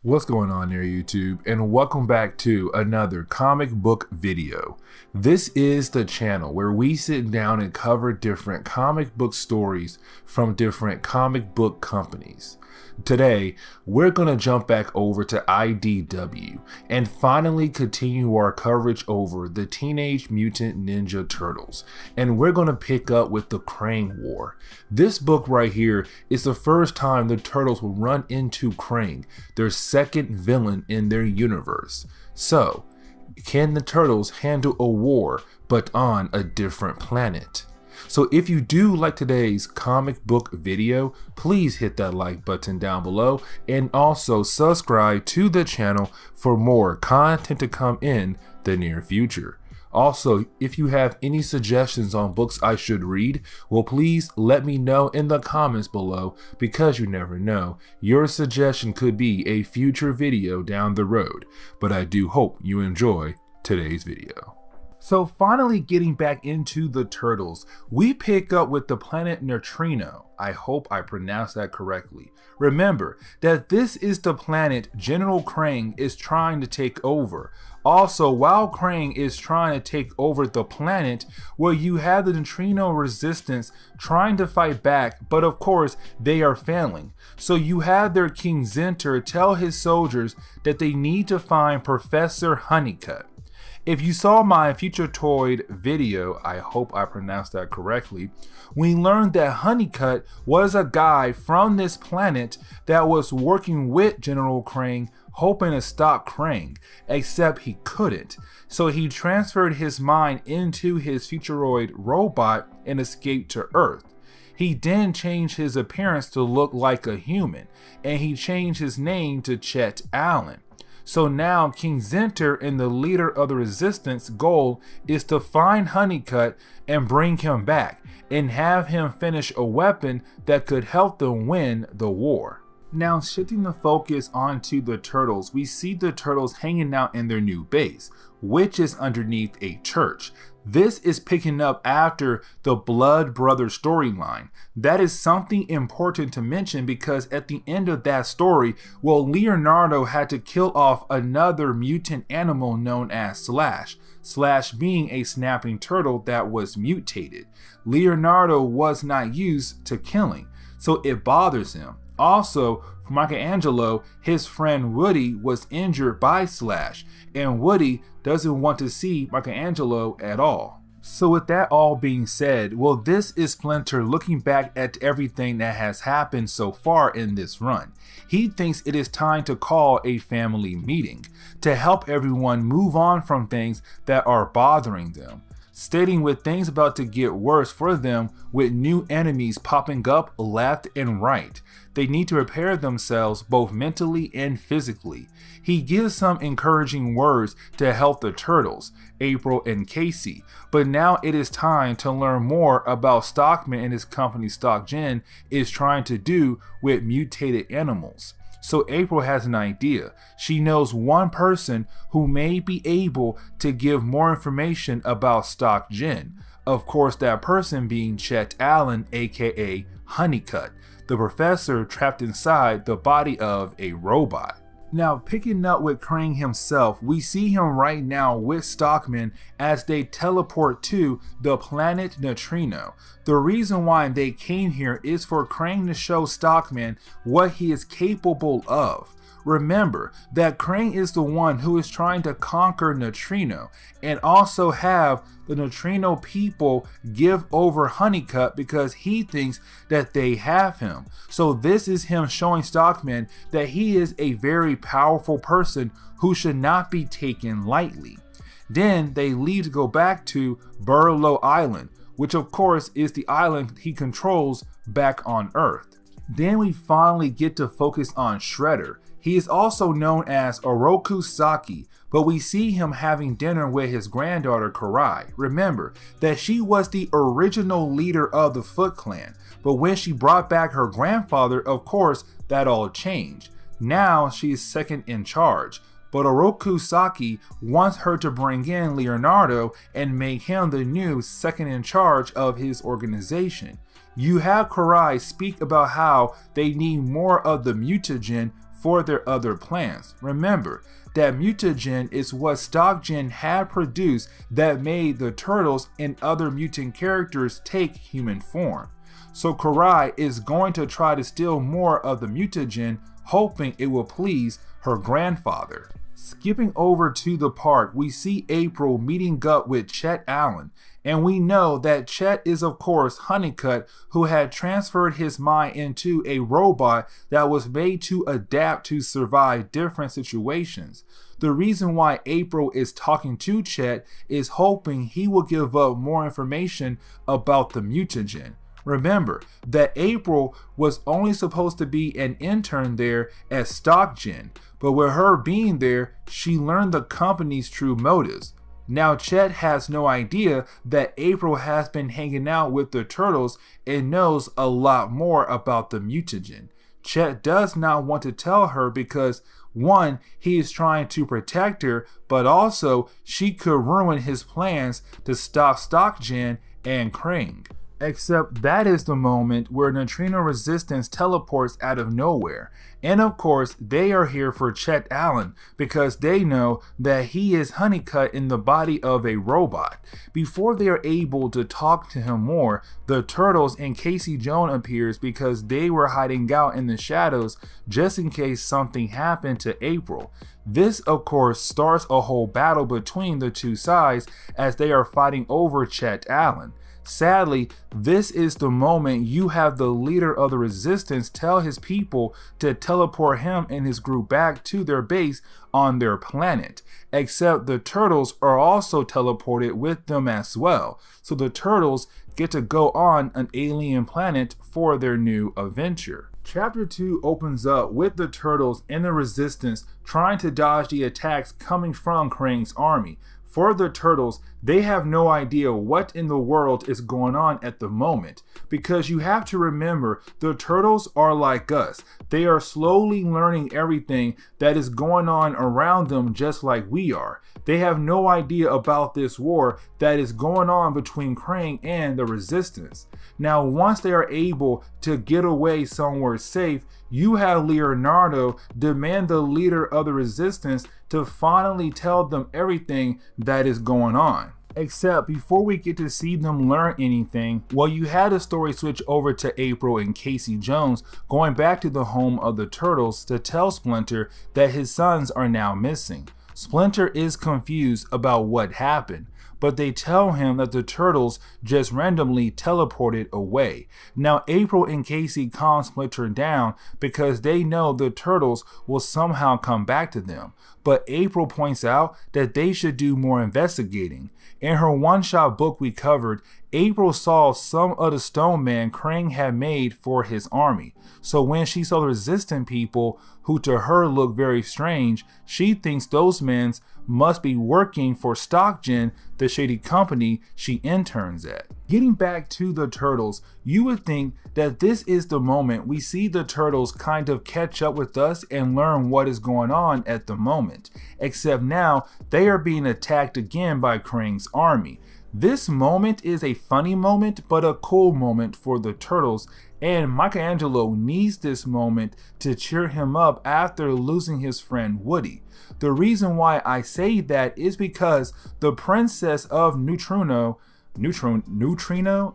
What's going on there, YouTube, and welcome back to another comic book video. This is the channel where we sit down and cover different comic book stories from different comic book companies. Today, we're going to jump back over to IDW and finally continue our coverage over the Teenage Mutant Ninja Turtles. And we're going to pick up with the Krang War. This book right here is the first time the Turtles will run into Krang, their second villain in their universe. So, can the Turtles handle a war but on a different planet? So if you do like today's comic book video, please hit that like button down below and also subscribe to the channel for more content to come in the near future. Also, if you have any suggestions on books I should read, well, please let me know in the comments below, because you never know, your suggestion could be a future video down the road. But I do hope you enjoy today's video. So finally getting back into the Turtles, we pick up with the planet Neutrino. I hope I pronounced that correctly. Remember that this is the planet General Krang is trying to take over. Also, while Krang is trying to take over the planet, well, you have the Neutrino resistance trying to fight back, but of course they are failing. So you have their King Splinter tell his soldiers that they need to find Professor Honeycutt. If you saw my Futuretoid video, I hope I pronounced that correctly, we learned that Honeycutt was a guy from this planet that was working with General Krang, hoping to stop Krang, except he couldn't. So he transferred his mind into his Futuroid robot and escaped to Earth. He then changed his appearance to look like a human, and he changed his name to Chet Allen. So now King Splinter and the leader of the resistance goal is to find Honeycutt and bring him back and have him finish a weapon that could help them win the war. Now, shifting the focus onto the Turtles, we see the Turtles hanging out in their new base, which is underneath a church. This is picking up after the Blood Brother storyline. That is something important to mention because at the end of that story, well, Leonardo had to kill off another mutant animal known as Slash. Slash being a snapping turtle that was mutated. Leonardo was not used to killing, so it bothers him. Also, for Michelangelo, his friend Woody was injured by Slash, and Woody doesn't want to see Michelangelo at all. So with that all being said, well, this is Splinter looking back at everything that has happened so far in this run. He thinks it is time to call a family meeting to help everyone move on from things that are bothering them, stating with things about to get worse for them with new enemies popping up left and right. They need to prepare themselves both mentally and physically. He gives some encouraging words to help the Turtles, April and Casey, but now it is time to learn more about Stockman and his company StockGen is trying to do with mutated animals. So April has an idea. She knows one person who may be able to give more information about StockGen. Of course, that person being Chet Allen, aka Honeycutt, the professor trapped inside the body of a robot. Now, picking up with Krang himself, we see him right now with Stockman as they teleport to the planet Neutrino. The reason why they came here is for Krang to show Stockman what he is capable of. Remember that Krang is the one who is trying to conquer Neutrino and also have the Neutrino people give over Honeycutt because he thinks that they have him. So this is him showing Stockman that he is a very powerful person who should not be taken lightly. Then they leave to go back to Burlow Island, which of course is the island he controls back on Earth. Then we finally get to focus on Shredder. He is also known as Oroku Saki, but we see him having dinner with his granddaughter Karai. Remember that she was the original leader of the Foot Clan, but when she brought back her grandfather, of course, that all changed. Now she is second in charge, but Oroku Saki wants her to bring in Leonardo and make him the new second in charge of his organization. You have Karai speak about how they need more of the mutagen for their other plans. Remember that mutagen is what Stockgen had produced that made the Turtles and other mutant characters take human form. So Karai is going to try to steal more of the mutagen, hoping it will please her grandfather. Skipping over to the park, we see April meeting up with Chet Allen, and we know that Chet is of course Honeycutt, who had transferred his mind into a robot that was made to adapt to survive different situations. The reason why April is talking to Chet is hoping he will give up more information about the mutagen. Remember that April was only supposed to be an intern there at Stockgen, but with her being there, she learned the company's true motives. Now Chet has no idea that April has been hanging out with the Turtles and knows a lot more about the mutagen. Chet does not want to tell her because, one, he is trying to protect her, but also she could ruin his plans to stop Stockgen and Krang. Except that is the moment where Neutrino Resistance teleports out of nowhere. And of course, they are here for Chet Allen because they know that he is Honeycutt in the body of a robot. Before they are able to talk to him more, the Turtles and Casey Jones appears because they were hiding out in the shadows just in case something happened to April. This of course starts a whole battle between the two sides as they are fighting over Chet Allen. Sadly, this is the moment you have the leader of the resistance tell his people to teleport him and his group back to their base on their planet. Except the Turtles are also teleported with them as well. So the Turtles get to go on an alien planet for their new adventure. Chapter 2 opens up with the Turtles and the resistance trying to dodge the attacks coming from Krang's army. For the Turtles, they have no idea what in the world is going on at the moment, because you have to remember the Turtles are like us. They are slowly learning everything that is going on around them just like we are. They have no idea about this war that is going on between Krang and the resistance. Now once they are able to get away somewhere safe, you have Leonardo demand the leader of the resistance to finally tell them everything that is going on. Except before we get to see them learn anything, well, you had a story switch over to April and Casey Jones going back to the home of the Turtles to tell Splinter that his sons are now missing. Splinter is confused about what happened, but they tell him that the Turtles just randomly teleported away. Now April and Casey calm Splinter down because they know the Turtles will somehow come back to them, but April points out that they should do more investigating. In her one-shot book we covered, April saw some of the stone man Krang had made for his army. So when she saw the resistant people, who to her look very strange, she thinks those men must be working for Stockgen, the shady company she interns at. Getting back to the Turtles, you would think that this is the moment we see the Turtles kind of catch up with us and learn what is going on at the moment. Except now, they are being attacked again by Krang's army. This moment is a funny moment, but a cool moment for the Turtles, and Michelangelo needs this moment to cheer him up after losing his friend Woody. The reason why I say that is because the princess of Neutrino,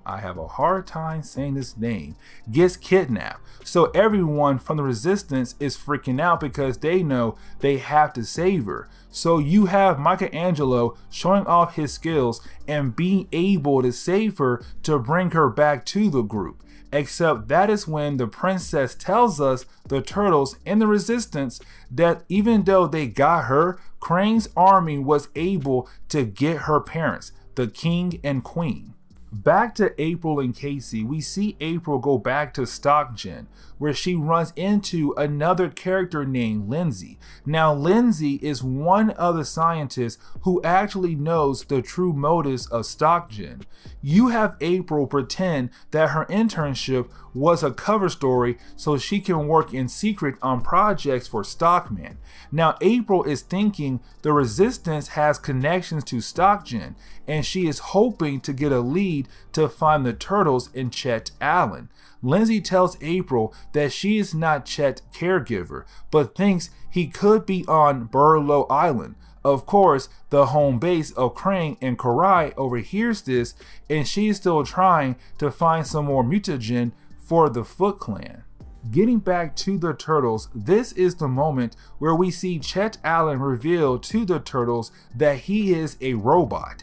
I have a hard time saying this name, gets kidnapped. So everyone from the resistance is freaking out because they know they have to save her. So you have Michelangelo showing off his skills and being able to save her to bring her back to the group. Except that is when the princess tells us, the Turtles and the resistance, that even though they got her, Krang's army was able to get her parents, the king and queen. Back to April and Casey, we see April go back to Stockgen, where she runs into another character named Lindsay. Now Lindsay is one of the scientists who actually knows the true motives of Stockgen. You have April pretend that her internship was a cover story so she can work in secret on projects for Stockman. Now April is thinking the Resistance has connections to StockGen, and she is hoping to get a lead to find the Turtles and Chet Allen. Lindsay tells April that she is not Chet's caregiver, but thinks he could be on Burlow Island. Of course, the home base of Krang and Karai overhears this, and she is still trying to find some more mutagen for the Foot Clan. Getting back to the Turtles, this is the moment where we see Chet Allen reveal to the Turtles that he is a robot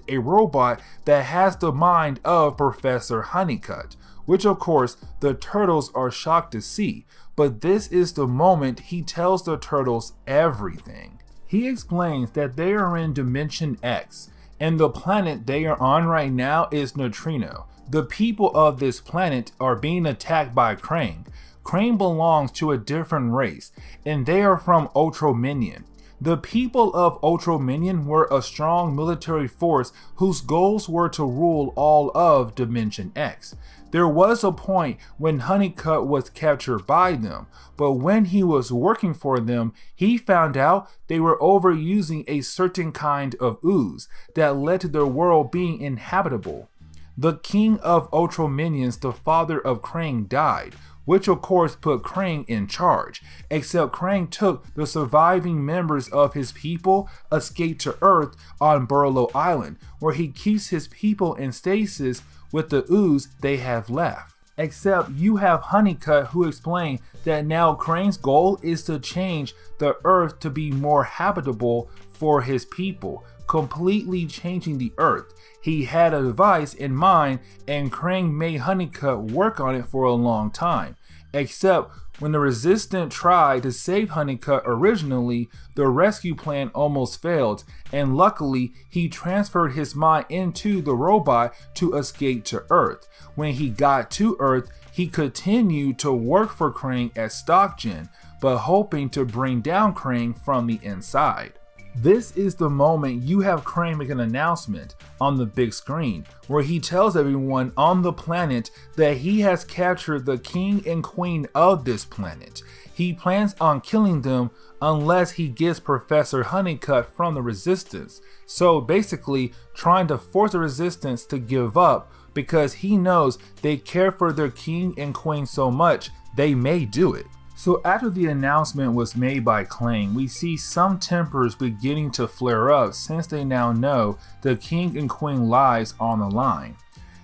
that has the mind of Professor Honeycutt, which of course the Turtles are shocked to see, but this is the moment he tells the Turtles everything. He explains that they are in Dimension X, and the planet they are on right now is Neutrino. The people of this planet are being attacked by Krang. Krang belongs to a different race, and they are from Ultraminion. The people of Ultraminion were a strong military force whose goals were to rule all of Dimension X. There was a point when Honeycutt was captured by them, but when he was working for them, he found out they were overusing a certain kind of ooze that led to their world being inhabitable. The king of Ultraminions, the father of Krang, died, which of course put Krang in charge, except Krang took the surviving members of his people, escaped to Earth on Burlow Island, where he keeps his people in stasis with the ooze they have left. Except you have Honeycutt, who explained that now Krang's goal is to change the Earth to be more habitable for his people, completely changing the Earth. He had a device in mind, and Krang made Honeycutt work on it for a long time. Except when the Resistance tried to save Honeycutt originally, the rescue plan almost failed, and luckily he transferred his mind into the robot to escape to Earth. When he got to Earth, he continued to work for Krang at StockGen, but hoping to bring down Krang from the inside. This is the moment you have Krang make an announcement on the big screen, where he tells everyone on the planet that he has captured the king and queen of this planet. He plans on killing them unless he gets Professor Honeycutt from the Resistance. So basically trying to force the Resistance to give up, because he knows they care for their king and queen so much they may do it. So after the announcement was made by Krang, we see some tempers beginning to flare up since they now know the king and queen lives on the line.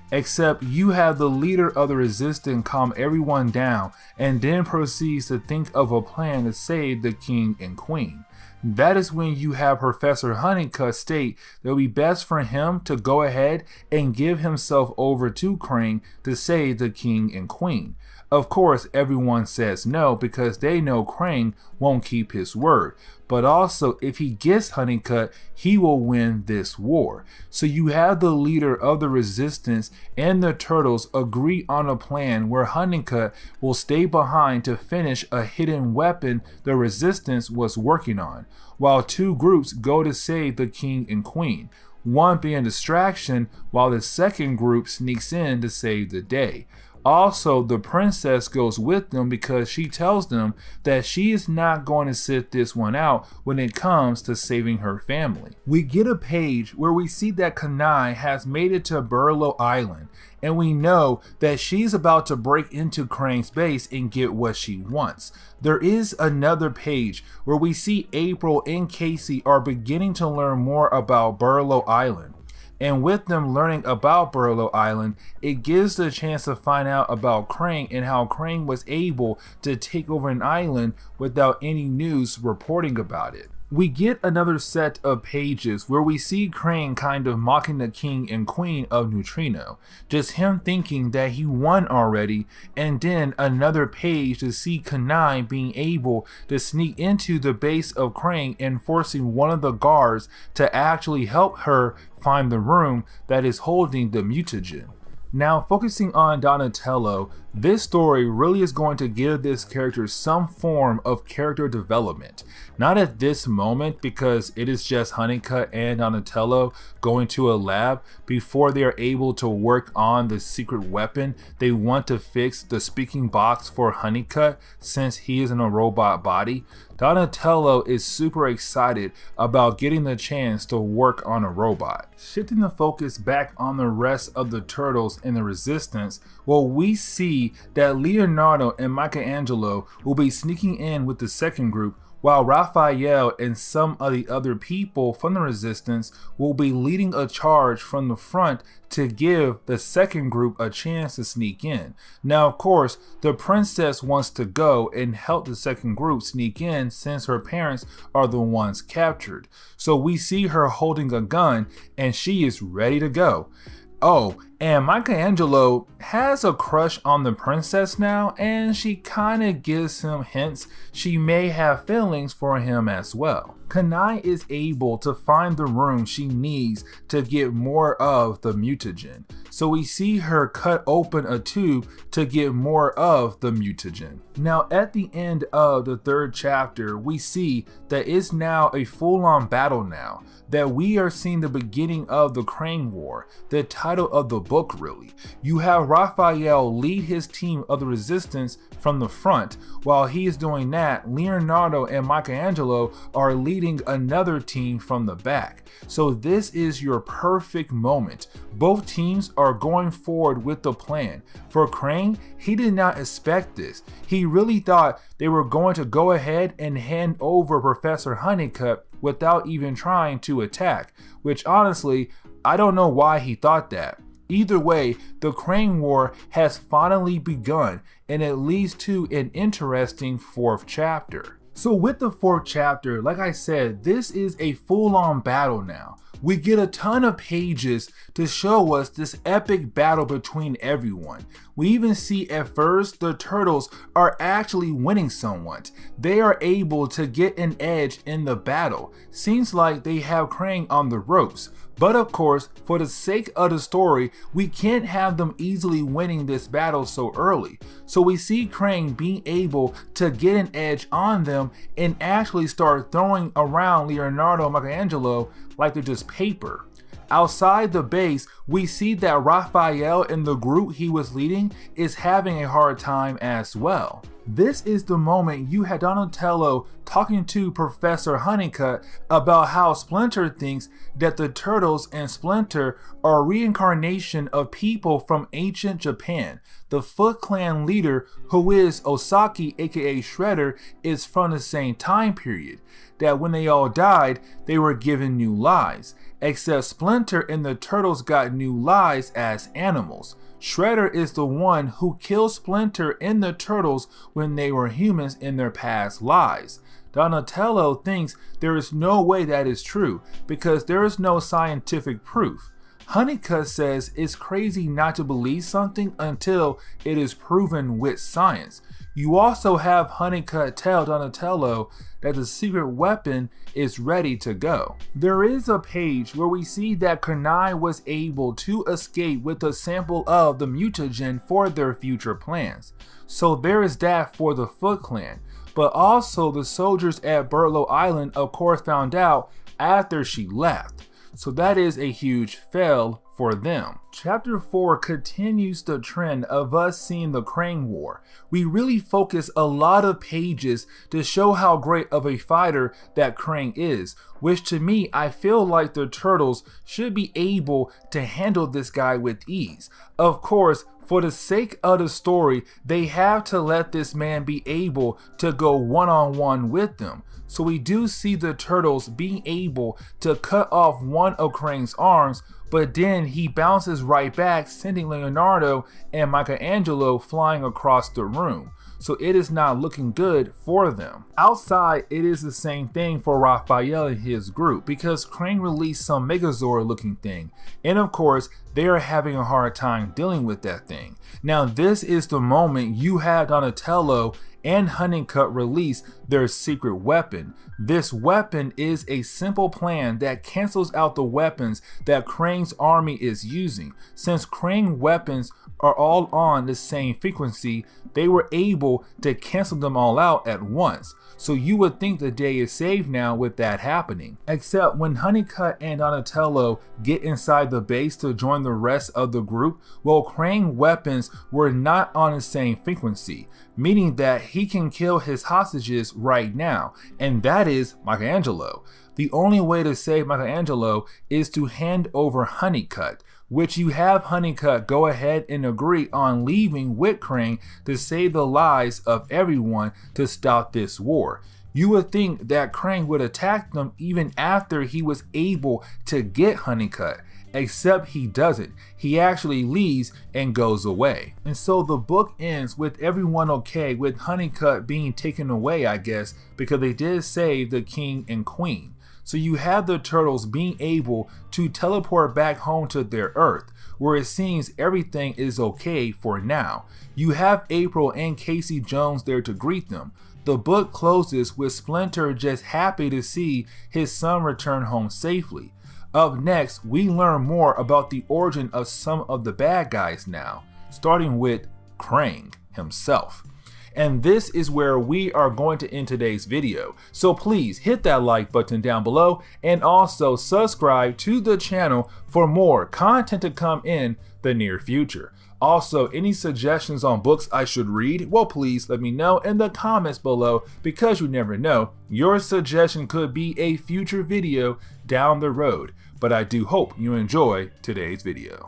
Except you have the leader of the Resistance calm everyone down and then proceeds to think of a plan to save the king and queen. That is when you have Professor Honeycutt state that it would be best for him to go ahead and give himself over to Krang to save the king and queen. Of course, everyone says no because they know Krang won't keep his word, but also if he gets Honeycutt, he will win this war. So you have the leader of the Resistance and the Turtles agree on a plan where Honeycutt will stay behind to finish a hidden weapon the Resistance was working on, while two groups go to save the king and queen, one being a distraction while the second group sneaks in to save the day. Also, the princess goes with them because she tells them that she is not going to sit this one out when it comes to saving her family. We get a page where we see that Kanai has made it to Burlow Island, and we know that she's about to break into Krang's base and get what she wants. There is another page where we see April and Casey are beginning to learn more about Burlow Island. And with them learning about Burlow Island, it gives the chance to find out about Krang and how Krang was able to take over an island without any news reporting about it. We get another set of pages where we see Krang kind of mocking the king and queen of Neutrino, just him thinking that he won already, and then another page to see Kanai being able to sneak into the base of Krang and forcing one of the guards to actually help her find the room that is holding the mutagen. Now, focusing on Donatello, this story really is going to give this character some form of character development. Not at this moment, because it is just Honeycutt and Donatello going to a lab before they are able to work on the secret weapon. They want to fix the speaking box for Honeycutt since he is in a robot body. Donatello is super excited about getting the chance to work on a robot. Shifting the focus back on the rest of the Turtles and the Resistance, well, we see that Leonardo and Michelangelo will be sneaking in with the second group, while Raphael and some of the other people from the Resistance will be leading a charge from the front to give the second group a chance to sneak in. Now, of course, the princess wants to go and help the second group sneak in since her parents are the ones captured. So we see her holding a gun and she is ready to go. Oh, and Michelangelo has a crush on the princess now, and she kinda gives him hints she may have feelings for him as well. Kanai is able to find the room she needs to get more of the mutagen, so we see her cut open a tube to get more of the mutagen. Now at the end of the third chapter, we see that it's now a full-on battle now, that we are seeing the beginning of the Krang War, the title of the book really. You have Raphael lead his team of the Resistance from the front. While he is doing that, Leonardo and Michelangelo are leading another team from the back. So this is your perfect moment. Both teams are going forward with the plan. For Krang, he did not expect this. He really thought they were going to go ahead and hand over Professor Honeycutt without even trying to attack, which honestly, I don't know why he thought that. Either way, the Krang War has finally begun, and it leads to an interesting fourth chapter. So with the fourth chapter, like I said, this is a full-on battle now. We get a ton of pages to show us this epic battle between everyone. We even see at first the Turtles are actually winning somewhat. They are able to get an edge in the battle. Seems like they have Krang on the ropes. But of course, for the sake of the story, we can't have them easily winning this battle so early. So we see Krang being able to get an edge on them and actually start throwing around Leonardo and Michelangelo like they're just paper. Outside the base, we see that Raphael and the group he was leading is having a hard time as well. This is the moment you had Donatello talking to Professor Honeycutt about how Splinter thinks that the Turtles and Splinter are a reincarnation of people from ancient Japan. The Foot Clan leader, who is Osaki aka Shredder, is from the same time period. That when they all died, they were given new lives. Except Splinter and the Turtles got new lives as animals. Shredder is the one who killed Splinter and the Turtles when they were humans in their past lives. Donatello thinks there is no way that is true because there is no scientific proof. Honeycutt says it's crazy not to believe something until it is proven with science. You also have Honeycutt tell Donatello that the secret weapon is ready to go. There is a page where we see that Kanai was able to escape with a sample of the mutagen for their future plans. So there is that for the Foot Clan. But also the soldiers at Burtlow Island of course found out after she left. So that is a huge fail for them. Chapter 4 continues the trend of us seeing the Krang War. We really focus a lot of pages to show how great of a fighter that Krang is, which to me I feel like the Turtles should be able to handle this guy with ease. Of course, for the sake of the story, they have to let this man be able to go one-on-one with them. So we do see the Turtles being able to cut off one of Krang's arms, but then he bounces right back, sending Leonardo and Michelangelo flying across the room. So it is not looking good for them. Outside, it is the same thing for Raphael and his group because Krang released some Megazord looking thing. And of course, they are having a hard time dealing with that thing. Now this is the moment you have Donatello and Honeycutt release their secret weapon. This weapon is a simple plan that cancels out the weapons that Krang's army is using. Since Krang weapons are all on the same frequency, they were able to cancel them all out at once. So you would think the day is saved now with that happening. Except when Honeycutt and Donatello get inside the base to join the rest of the group, well, Krang weapons were not on the same frequency, meaning that he can kill his hostages right now, and that is Michelangelo. The only way to save Michelangelo is to hand over Honeycutt, which you have Honeycutt go ahead and agree on leaving with Krang to save the lives of everyone to stop this war. You would think that Krang would attack them even after he was able to get Honeycutt, except he doesn't. He actually leaves and goes away. And so the book ends with everyone okay with Honeycutt being taken away, I guess, because they did save the king and queen. So you have the turtles being able to teleport back home to their Earth, where it seems everything is okay for now. You have April and Casey Jones there to greet them. The book closes with Splinter just happy to see his son return home safely. Up next, we learn more about the origin of some of the bad guys now, starting with Krang himself. And this is where we are going to end today's video. So please hit that like button down below and also subscribe to the channel for more content to come in the near future. Also, any suggestions on books I should read? Well, please let me know in the comments below, because you never know, your suggestion could be a future video down the road. But I do hope you enjoy today's video.